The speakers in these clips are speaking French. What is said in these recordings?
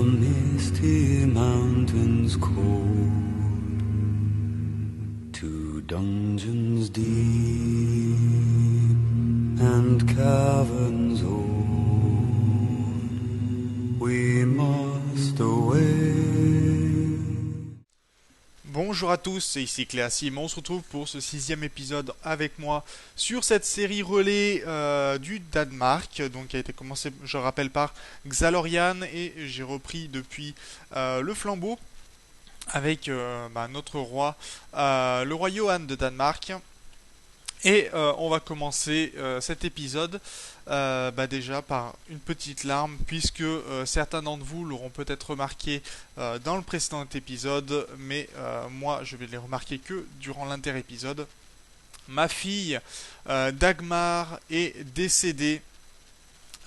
misty mountains cold, to dungeons deep and caverns old, we must away. Bonjour à tous, c'est ici Cléasim, on se retrouve pour ce 6e épisode avec moi sur cette série relais du Danemark, donc qui a été commencée, je rappelle, par Xalorian, et j'ai repris depuis le flambeau avec notre roi, le roi Johan de Danemark. Et on va commencer cet épisode déjà par une petite larme, puisque certains d'entre vous l'auront peut-être remarqué dans le précédent épisode, mais moi je vais les remarquer que durant l'inter-épisode. Ma fille Dagmar est décédée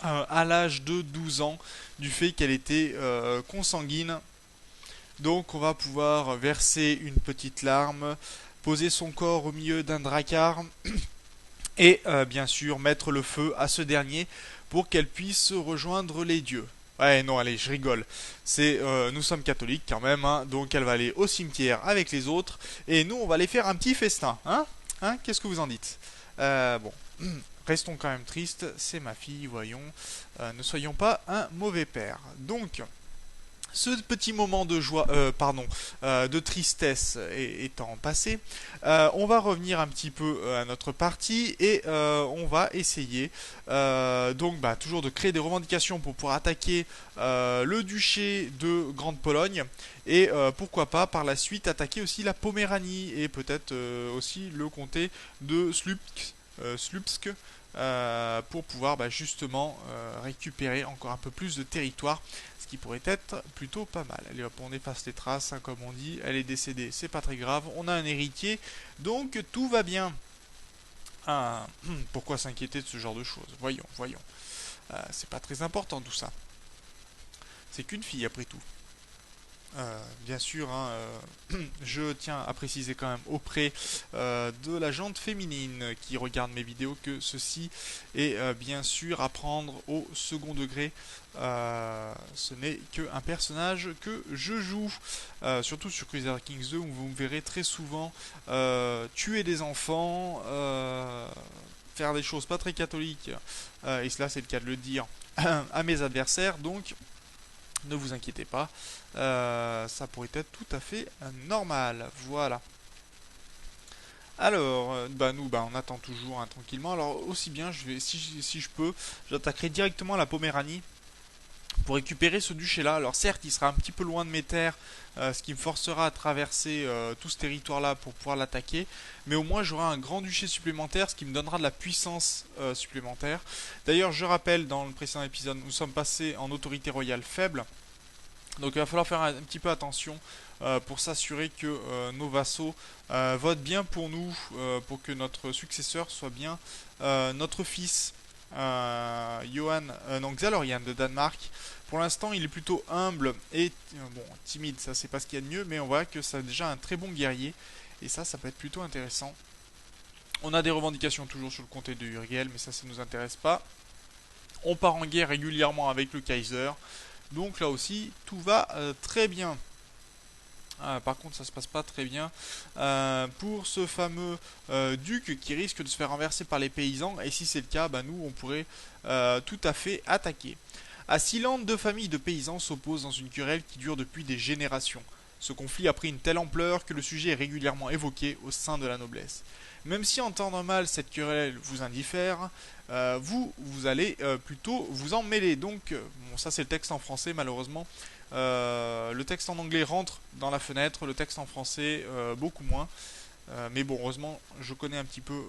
à l'âge de 12 ans du fait qu'elle était consanguine. Donc on va pouvoir verser une petite larme, poser son corps au milieu d'un drakkar et bien sûr mettre le feu à ce dernier pour qu'elle puisse rejoindre les dieux. Ouais, non, allez, je rigole. Nous sommes catholiques quand même, hein, donc elle va aller au cimetière avec les autres et nous on va aller faire un petit festin, hein. Qu'est-ce que vous en dites? Bon, restons quand même tristes, c'est ma fille, voyons. Ne soyons pas un mauvais père. Donc, ce petit moment de joie, de tristesse étant passé, on va revenir un petit peu à notre partie et on va essayer toujours de créer des revendications pour pouvoir attaquer le duché de Grande-Pologne et pourquoi pas par la suite attaquer aussi la Poméranie et peut-être aussi le comté de Slupsk. Pour pouvoir justement récupérer encore un peu plus de territoire, ce qui pourrait être plutôt pas mal. Allez hop, on efface les traces, hein, comme on dit, elle est décédée, c'est pas très grave, on a un héritier, donc tout va bien. Pourquoi s'inquiéter de ce genre de choses? Voyons. C'est pas très important tout ça. C'est qu'une fille après tout. Bien sûr, je tiens à préciser quand même auprès de la gente féminine qui regarde mes vidéos que ceci est bien sûr à prendre au second degré. Ce n'est qu'un personnage que je joue, surtout sur Crusader Kings 2 où vous me verrez très souvent tuer des enfants, faire des choses pas très catholiques, et cela c'est le cas de le dire, à mes adversaires, donc ne vous inquiétez pas, ça pourrait être tout à fait normal. Voilà. Alors, nous, on attend toujours tranquillement. Alors, aussi bien, si je peux, j'attaquerai directement la Poméranie pour récupérer ce duché-là. Alors, certes, il sera un petit peu loin de mes terres, ce qui me forcera à traverser tout ce territoire-là pour pouvoir l'attaquer. Mais au moins, j'aurai un grand duché supplémentaire, ce qui me donnera de la puissance supplémentaire. D'ailleurs, je rappelle, dans le précédent épisode, nous sommes passés en autorité royale faible. Donc il va falloir faire un petit peu attention pour s'assurer que nos vassaux votent bien pour nous, pour que notre successeur soit bien notre fils, Xalorian de Danemark. Pour l'instant, il est plutôt humble et timide, ça c'est pas ce qu'il y a de mieux, mais on voit que c'est déjà un très bon guerrier, et ça peut être plutôt intéressant. On a des revendications toujours sur le comté de Urgel, mais ça nous intéresse pas. On part en guerre régulièrement avec le Kaiser. Donc là aussi, tout va très bien. Par contre, ça se passe pas très bien pour ce fameux duc qui risque de se faire renverser par les paysans. Et si c'est le cas, nous, on pourrait tout à fait attaquer. À Sealand, deux familles de paysans s'opposent dans une querelle qui dure depuis des générations. Ce conflit a pris une telle ampleur que le sujet est régulièrement évoqué au sein de la noblesse. Même si en temps normal cette querelle vous indiffère, vous allez plutôt vous en mêler. Donc, ça c'est le texte en français malheureusement. Le texte en anglais rentre dans la fenêtre, le texte en français beaucoup moins. Mais bon, heureusement, je connais un petit peu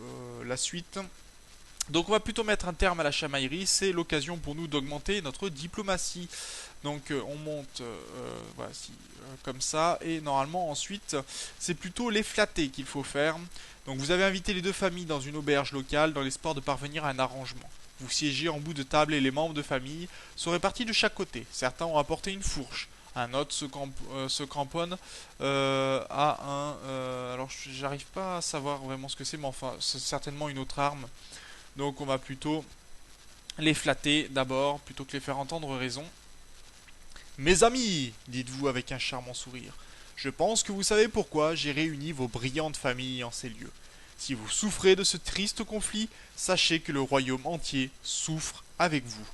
la suite. Donc on va plutôt mettre un terme à la chamaillerie, c'est l'occasion pour nous d'augmenter notre diplomatie. Donc on monte comme ça, et normalement ensuite c'est plutôt les flatter qu'il faut faire. Donc vous avez invité les deux familles dans une auberge locale dans l'espoir de parvenir à un arrangement. Vous siégez en bout de table et les membres de famille sont répartis de chaque côté. Certains ont apporté une fourche, un autre se cramponne à un... alors j'arrive pas à savoir vraiment ce que c'est, mais enfin c'est certainement une autre arme. Donc on va plutôt les flatter d'abord, plutôt que les faire entendre raison. Mes amis, dites-vous avec un charmant sourire, je pense que vous savez pourquoi j'ai réuni vos brillantes familles en ces lieux. Si vous souffrez de ce triste conflit, sachez que le royaume entier souffre avec vous.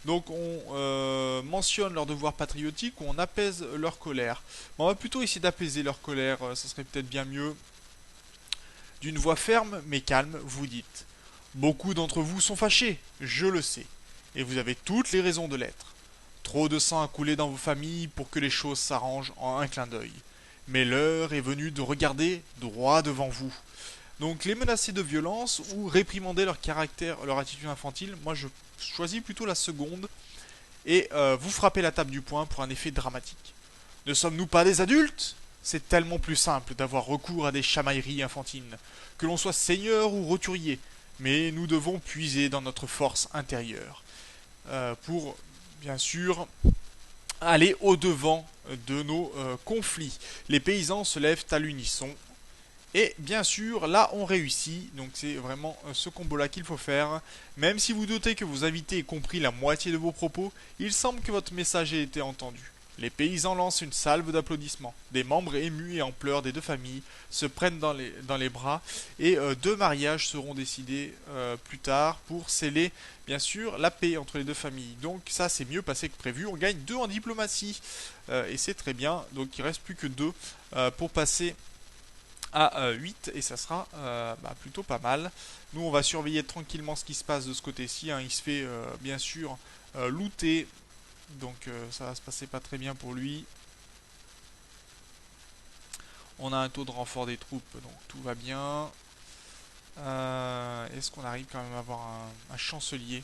Donc on mentionne leur devoir patriotique ou on apaise leur colère. On va plutôt essayer d'apaiser leur colère, ça serait peut-être bien mieux. D'une voix ferme mais calme, vous dites: beaucoup d'entre vous sont fâchés, je le sais, et vous avez toutes les raisons de l'être. Trop de sang a coulé dans vos familles pour que les choses s'arrangent en un clin d'œil. Mais l'heure est venue de regarder droit devant vous. Donc les menacer de violence ou réprimander leur caractère, leur attitude infantile, moi je choisis plutôt la seconde. Et vous frappez la table du poing pour un effet dramatique. Ne sommes-nous pas des adultes? C'est tellement plus simple d'avoir recours à des chamailleries infantines, que l'on soit seigneur ou roturier, mais nous devons puiser dans notre force intérieure pour, bien sûr, aller au-devant de nos conflits. Les paysans se lèvent à l'unisson. Et bien sûr, là on réussit, donc c'est vraiment ce combo-là qu'il faut faire. Même si vous doutez que vos invités aient compris la moitié de vos propos, il semble que votre message ait été entendu. Les paysans lancent une salve d'applaudissements. Des membres émus et en pleurs des deux familles se prennent dans les bras et deux mariages seront décidés plus tard pour sceller, bien sûr, la paix entre les deux familles. Donc ça c'est mieux passé que prévu. On gagne 2 en diplomatie et c'est très bien. Donc il reste plus que 2 pour passer à 8 et ça sera plutôt pas mal. Nous on va surveiller tranquillement ce qui se passe de ce côté-ci, hein. Il se fait bien sûr looter, donc ça va se passer pas très bien pour lui. On a un taux de renfort des troupes, donc tout va bien. Est-ce qu'on arrive quand même à avoir un chancelier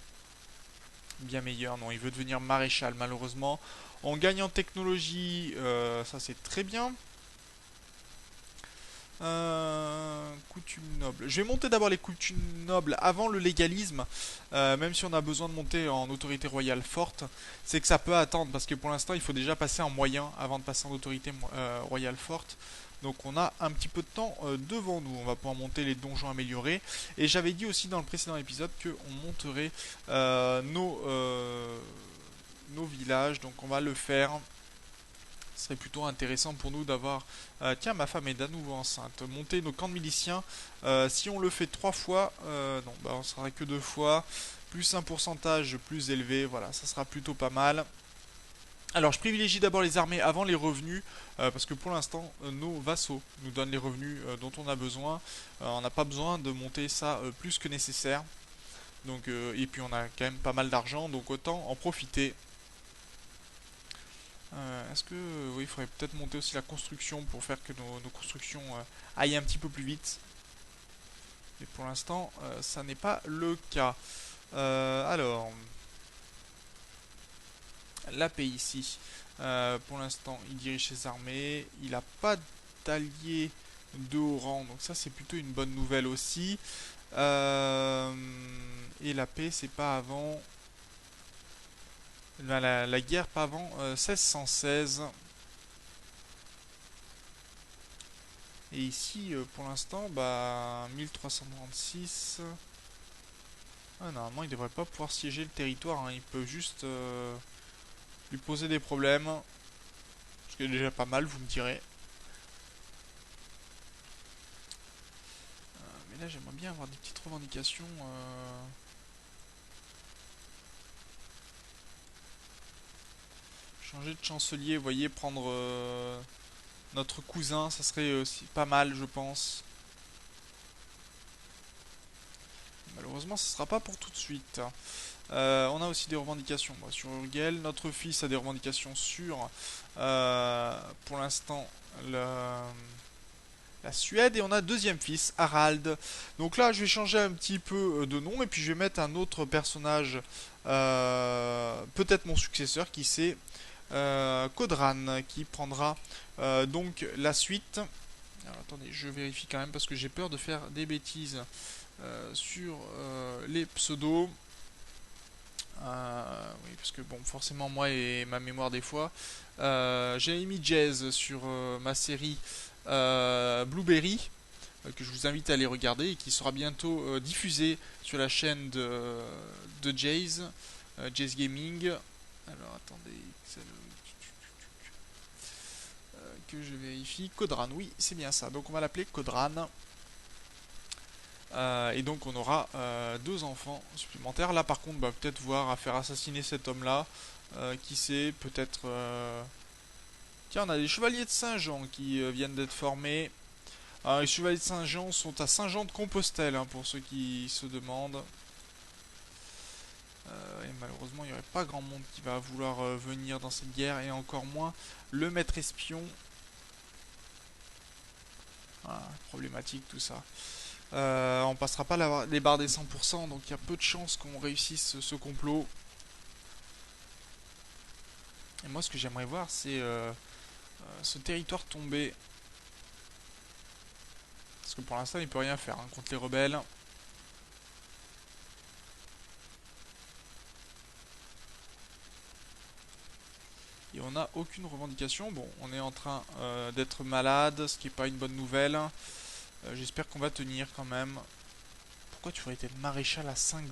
bien meilleur? Non, il veut devenir maréchal malheureusement. On gagne en technologie, ça c'est très bien. Coutume noble. Je vais monter d'abord les coutumes nobles avant le légalisme, même si on a besoin de monter en autorité royale forte, c'est que ça peut attendre parce que pour l'instant il faut déjà passer en moyen avant de passer en autorité royale forte. Donc on a un petit peu de temps devant nous, on va pouvoir monter les donjons améliorés. Et j'avais dit aussi dans le précédent épisode qu'on monterait nos villages, donc on va le faire. Ce serait plutôt intéressant pour nous d'avoir... tiens, ma femme est à nouveau enceinte. Monter nos camps de miliciens. Si on le fait 3 fois... non, on sera que 2 fois. Plus un pourcentage plus élevé. Voilà, ça sera plutôt pas mal. Alors, je privilégie d'abord les armées avant les revenus. Parce que pour l'instant, nos vassaux nous donnent les revenus dont on a besoin. On n'a pas besoin de monter ça plus que nécessaire. Donc, et puis on a quand même pas mal d'argent. Donc autant en profiter. Est-ce que... oui, il faudrait peut-être monter aussi la construction pour faire que nos constructions aillent un petit peu plus vite. Mais pour l'instant, ça n'est pas le cas. Alors... La paix ici. Pour l'instant, il dirige ses armées. Il n'a pas d'alliés de haut rang. Donc ça, c'est plutôt une bonne nouvelle aussi. Et la paix, c'est pas avant... La guerre pas avant 1616. Et ici, pour l'instant, 1336. Ah, normalement, il devrait pas pouvoir siéger le territoire, hein. Il peut juste lui poser des problèmes. Ce qui est déjà pas mal, vous me direz. Mais là, j'aimerais bien avoir des petites revendications. Changer de chancelier, vous voyez, prendre notre cousin, ça serait aussi pas mal, je pense. Malheureusement, ce sera pas pour tout de suite. On a aussi des revendications sur Urgel. Notre fils a des revendications sur, pour l'instant, la Suède. Et on a deuxième fils, Harald. Donc là, je vais changer un petit peu de nom. Et puis, je vais mettre un autre personnage, peut-être mon successeur, qui c'est Kodran, qui prendra donc la suite. Alors, attendez, je vérifie quand même parce que j'ai peur de faire des bêtises sur les pseudos. Oui, parce que bon, forcément, moi et ma mémoire des fois. J'ai mis Jazz sur ma série Blueberry, que je vous invite à aller regarder et qui sera bientôt diffusée sur la chaîne de Jazz, Jazz Gaming. Alors attendez, que je vérifie. Kodran, oui, c'est bien ça. Donc on va l'appeler Kodran. Et donc on aura deux enfants supplémentaires. Là par contre, bah, peut-être voir à faire assassiner cet homme-là. Qui sait, peut-être... Tiens, on a des chevaliers de Saint-Jean qui viennent d'être formés. Alors, les chevaliers de Saint-Jean sont à Saint-Jean-de-Compostelle, hein, pour ceux qui se demandent. Et malheureusement, il n'y aurait pas grand monde qui va vouloir venir dans cette guerre, et encore moins le maître espion. Ah, problématique tout ça. On passera pas les barres des 100%, donc il y a peu de chances qu'on réussisse ce complot. Et moi, ce que j'aimerais voir, c'est ce territoire tombé. Parce que pour l'instant, il peut rien faire hein, contre les rebelles. Et on n'a aucune revendication. Bon, on est en train d'être malade, ce qui n'est pas une bonne nouvelle. J'espère qu'on va tenir quand même. Pourquoi tu aurais été maréchal à 5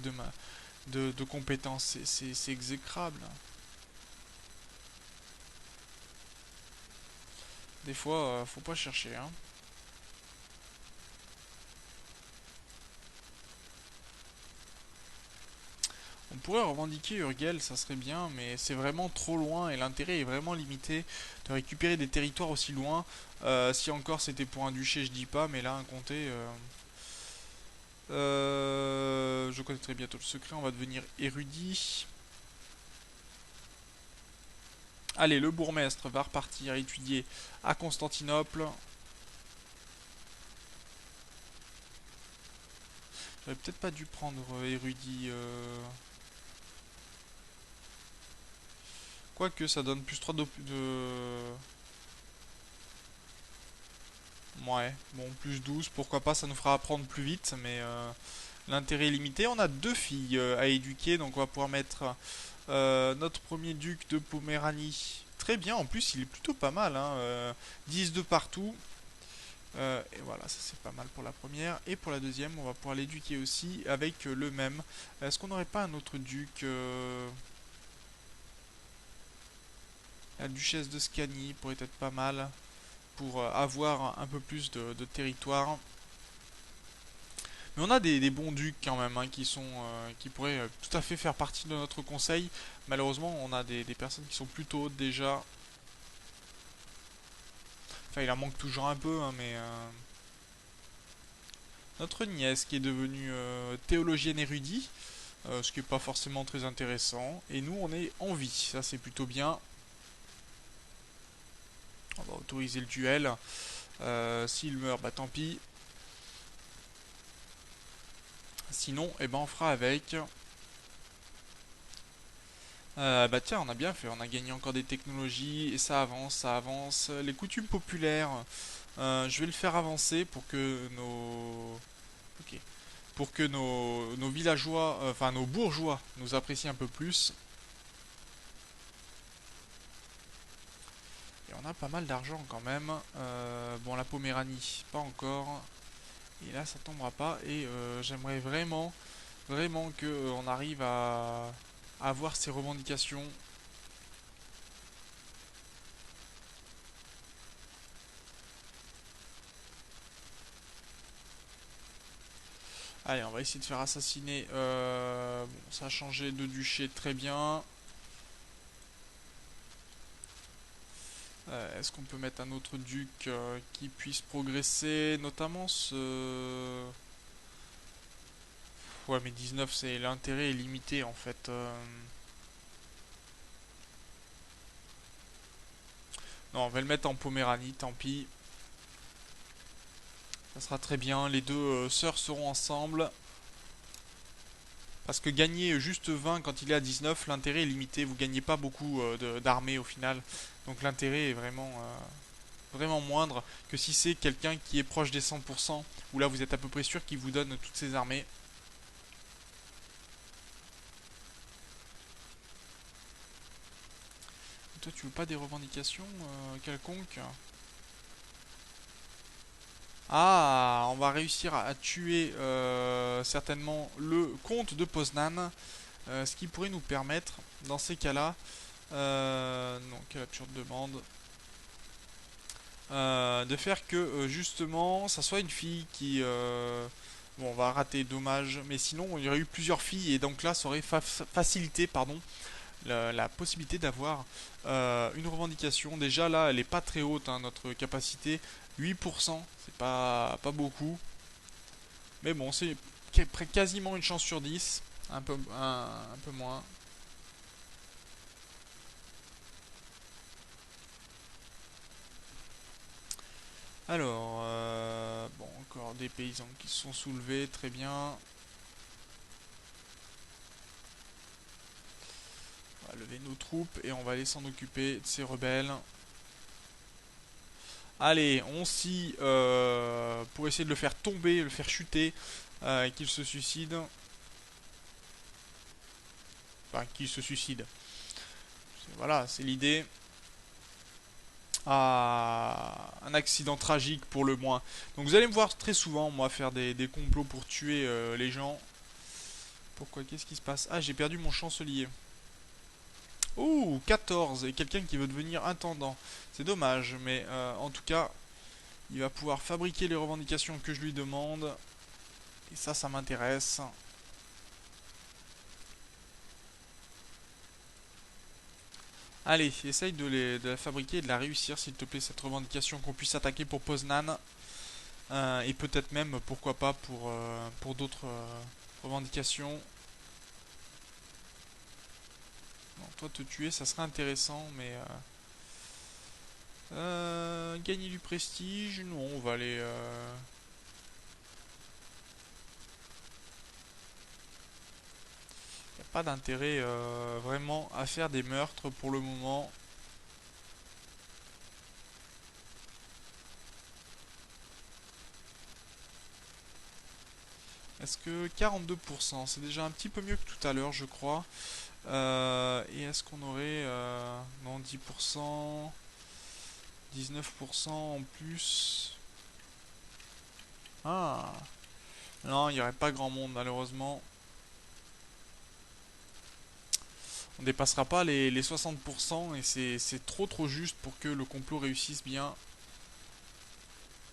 de compétences? C'est exécrable. Des fois, faut pas chercher. Hein. On pourrait revendiquer Urgel, ça serait bien, mais c'est vraiment trop loin et l'intérêt est vraiment limité de récupérer des territoires aussi loin. Si encore c'était pour un duché, je dis pas, mais là, un comté... je connaîtrai bientôt le secret, on va devenir érudit. Allez, le bourgmestre va repartir étudier à Constantinople. J'aurais peut-être pas dû prendre érudit. Quoique ça donne plus 3 de... Ouais, bon, plus 12, pourquoi pas, ça nous fera apprendre plus vite, mais l'intérêt est limité. On a deux filles à éduquer, donc on va pouvoir mettre notre premier duc de Poméranie. Très bien, en plus il est plutôt pas mal, hein, 10 de partout. Et voilà, ça c'est pas mal pour la première. Et pour la deuxième, on va pouvoir l'éduquer aussi avec le même. Est-ce qu'on n'aurait pas un autre duc La duchesse de Scanie pourrait être pas mal pour avoir un peu plus de territoire. Mais on a des bons ducs quand même hein, qui pourraient tout à fait faire partie de notre conseil. Malheureusement, on a des personnes qui sont plutôt hautes déjà. Enfin, il en manque toujours un peu, hein, mais notre nièce qui est devenue théologienne érudite, ce qui n'est pas forcément très intéressant. Et nous, on est en vie, ça c'est plutôt bien. On va autoriser le duel. S'il meurt, bah tant pis. Sinon, eh ben, on fera avec. Bah tiens, on a bien fait, on a gagné encore des technologies et ça avance, ça avance. Les coutumes populaires, je vais le faire avancer pour que ok. Pour que nos villageois, enfin nos bourgeois nous apprécient un peu plus. Et on a pas mal d'argent quand même. Bon, la Poméranie, pas encore. Et là, ça tombera pas. Et j'aimerais vraiment, vraiment que on arrive à avoir ces revendications. Allez, on va essayer de faire assassiner. Bon, ça a changé de duché, très bien. Est-ce qu'on peut mettre un autre duc qui puisse progresser, notamment ce... Ouais, mais 19, c'est l'intérêt est limité en fait. Non, on va le mettre en Poméranie, tant pis. Ça sera très bien. Les deux sœurs seront ensemble. Parce que gagner juste 20 quand il est à 19, l'intérêt est limité. Vous gagnez pas beaucoup d'armée au final. Donc l'intérêt est vraiment, vraiment moindre que si c'est quelqu'un qui est proche des 100%, où là vous êtes à peu près sûr qu'il vous donne toutes ses armées. Et toi, tu veux pas des revendications quelconques? Ah, on va réussir à tuer certainement le comte de Poznan, ce qui pourrait nous permettre dans ces cas-là, donc quelle absurde demande, de faire que justement ça soit une fille qui bon, on va rater, dommage, mais sinon il y aurait eu plusieurs filles et donc là ça aurait facilité, pardon, la possibilité d'avoir une revendication. Déjà là, elle est pas très haute, hein, notre capacité, 8%, c'est pas beaucoup, mais bon, c'est quasiment une chance sur 10, un peu moins. Alors, bon, encore des paysans qui se sont soulevés, très bien. On va lever nos troupes et on va aller s'en occuper de ces rebelles. Allez, on scie pour essayer de le faire tomber, le faire chuter, et qu'il se suicide. Enfin, qu'il se suicide. Voilà, c'est l'idée. Ah, un accident tragique pour le moins. Donc vous allez me voir très souvent, moi, faire des complots pour tuer les gens. Pourquoi? Qu'est-ce qui se passe? Ah, j'ai perdu mon chancelier. Ouh, 14, et quelqu'un qui veut devenir intendant. C'est dommage, mais en tout cas, il va pouvoir fabriquer les revendications que je lui demande. Et ça m'intéresse. Allez, essaye de la fabriquer et de la réussir, s'il te plaît, cette revendication, qu'on puisse attaquer pour Poznan. Et peut-être même, pourquoi pas, pour d'autres revendications. Bon, toi, te tuer, ça serait intéressant, mais... gagner du prestige, non, on va aller... y a pas d'intérêt vraiment à faire des meurtres pour le moment. Est-ce que 42%, c'est déjà un petit peu mieux que tout à l'heure, je crois. Et est-ce qu'on aurait... non, 10%, 19% en plus. Ah, non, il n'y aurait pas grand monde, malheureusement. On dépassera pas les 60% et c'est trop juste pour que le complot réussisse bien.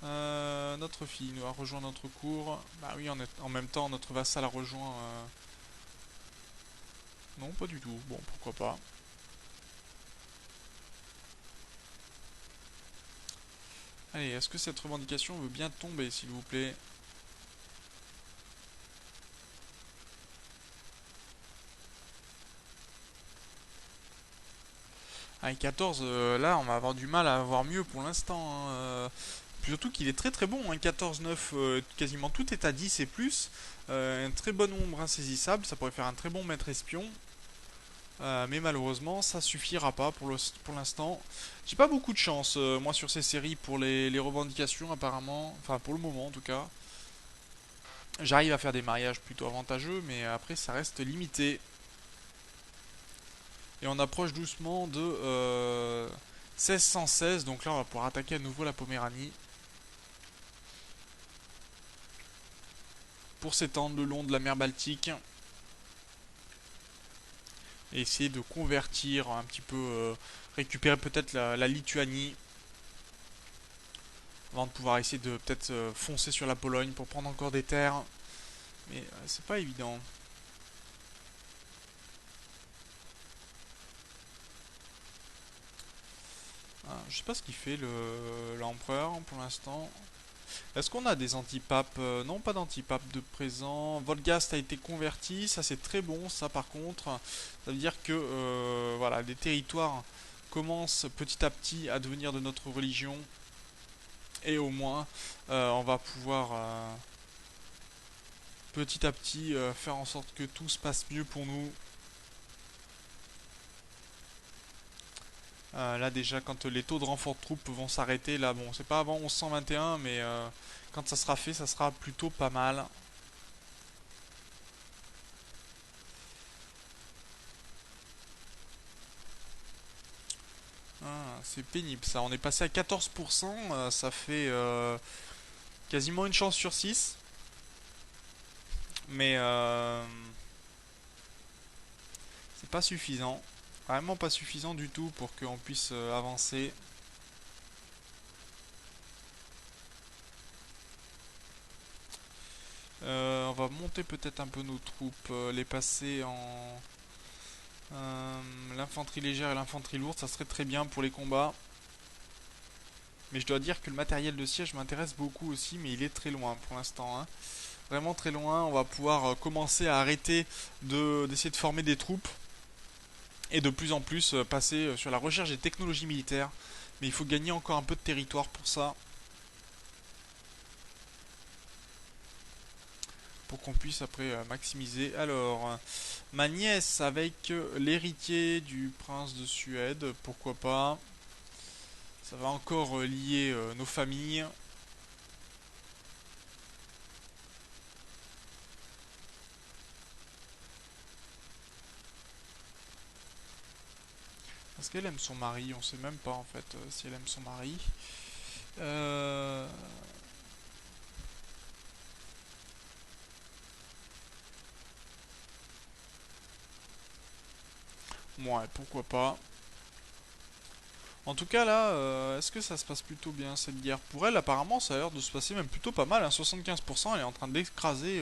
Notre fille nous a rejoint notre cour. Bah oui, en même temps, notre vassal a rejoint... Non, pas du tout. Bon, pourquoi pas. Allez, est-ce que cette revendication veut bien tomber, s'il vous plaît? Avec 14, là, on va avoir du mal à avoir mieux pour l'instant, hein. Surtout qu'il est très bon, hein, 14-9, quasiment tout est à 10 et plus. Un très bon nombre insaisissable, ça pourrait faire un très bon maître espion. Mais malheureusement, ça suffira pas pour l'instant. J'ai pas beaucoup de chance, moi, sur ces séries pour les revendications, apparemment. Enfin, pour le moment, en tout cas. J'arrive à faire des mariages plutôt avantageux, mais après, ça reste limité. Et on approche doucement de 1616, donc là, on va pouvoir attaquer à nouveau la Poméranie. Pour s'étendre le long de la mer Baltique. Et essayer de convertir un petit peu, récupérer peut-être la Lituanie avant de pouvoir essayer de peut-être foncer sur la Pologne pour prendre encore des terres. Mais c'est pas évident. Ah, je sais pas ce qu'il fait l'empereur pour l'instant. Est-ce qu'on a des antipapes? Non, pas d'antipapes de présent. Volgast a été converti, ça c'est très bon, ça par contre. Ça veut dire que voilà, les territoires commencent petit à petit à devenir de notre religion. Et au moins, on va pouvoir petit à petit faire en sorte que tout se passe mieux pour nous. Là déjà, quand les taux de renfort de troupes vont s'arrêter, là bon, c'est pas avant 1121, mais quand ça sera fait, ça sera plutôt pas mal. Ah, c'est pénible ça, on est passé à 14%, ça fait quasiment une chance sur 6. Mais pas suffisant. Vraiment pas suffisant du tout pour qu'on puisse avancer. On va monter peut-être un peu nos troupes, les passer en l'infanterie légère et l'infanterie lourde, ça serait très bien pour les combats. Mais je dois dire que le matériel de siège m'intéresse beaucoup aussi, mais il est très loin pour l'instant, hein. Vraiment très loin. On va pouvoir commencer à arrêter d'essayer de former des troupes et de plus en plus passer sur la recherche des technologies militaires. Mais il faut gagner encore un peu de territoire pour ça, pour qu'on puisse après maximiser. Alors, ma nièce avec l'héritier du prince de Suède, pourquoi pas. Ça va encore lier nos familles. Est-ce qu'elle aime son mari? On sait même pas en fait si elle aime son mari. Euh... Ouais, pourquoi pas. En tout cas là, est-ce que ça se passe plutôt bien cette guerre? Pour elle, apparemment, ça a l'air de se passer même plutôt pas mal, hein. 75%, elle est en train d'écraser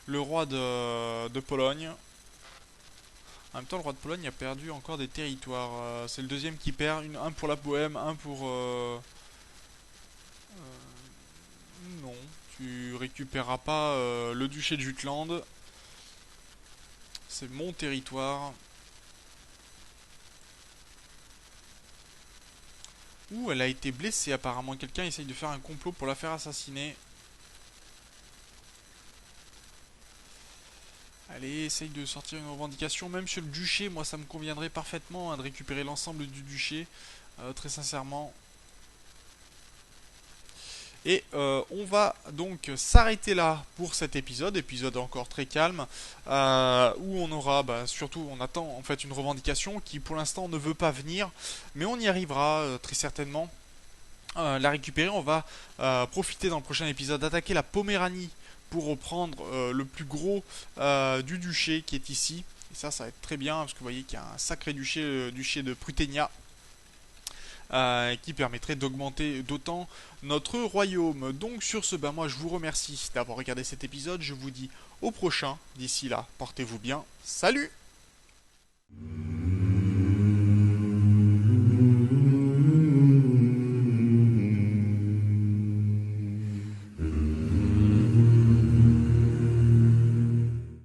le roi de Pologne. En même temps, le roi de Pologne a perdu encore des territoires. C'est le deuxième qui perd, un pour la Bohême, un pour... non, tu récupéreras pas le duché de Jutland. C'est mon territoire. Ouh, elle a été blessée apparemment. Quelqu'un essaye de faire un complot pour la faire assassiner. Allez, essaye de sortir une revendication. Même sur le duché, moi ça me conviendrait parfaitement, hein, de récupérer l'ensemble du duché. Très sincèrement. Et on va donc s'arrêter là pour cet épisode encore très calme, où on aura, surtout on attend en fait une revendication qui pour l'instant ne veut pas venir, mais on y arrivera très certainement. La récupérer, on va profiter dans le prochain épisode d'attaquer la Poméranie pour reprendre le plus gros du duché qui est ici. Et ça va être très bien parce que vous voyez qu'il y a un sacré duché, le duché de Pruténia, qui permettrait d'augmenter d'autant notre royaume. Donc sur ce, moi je vous remercie d'avoir regardé cet épisode, je vous dis au prochain, d'ici là, portez-vous bien, salut!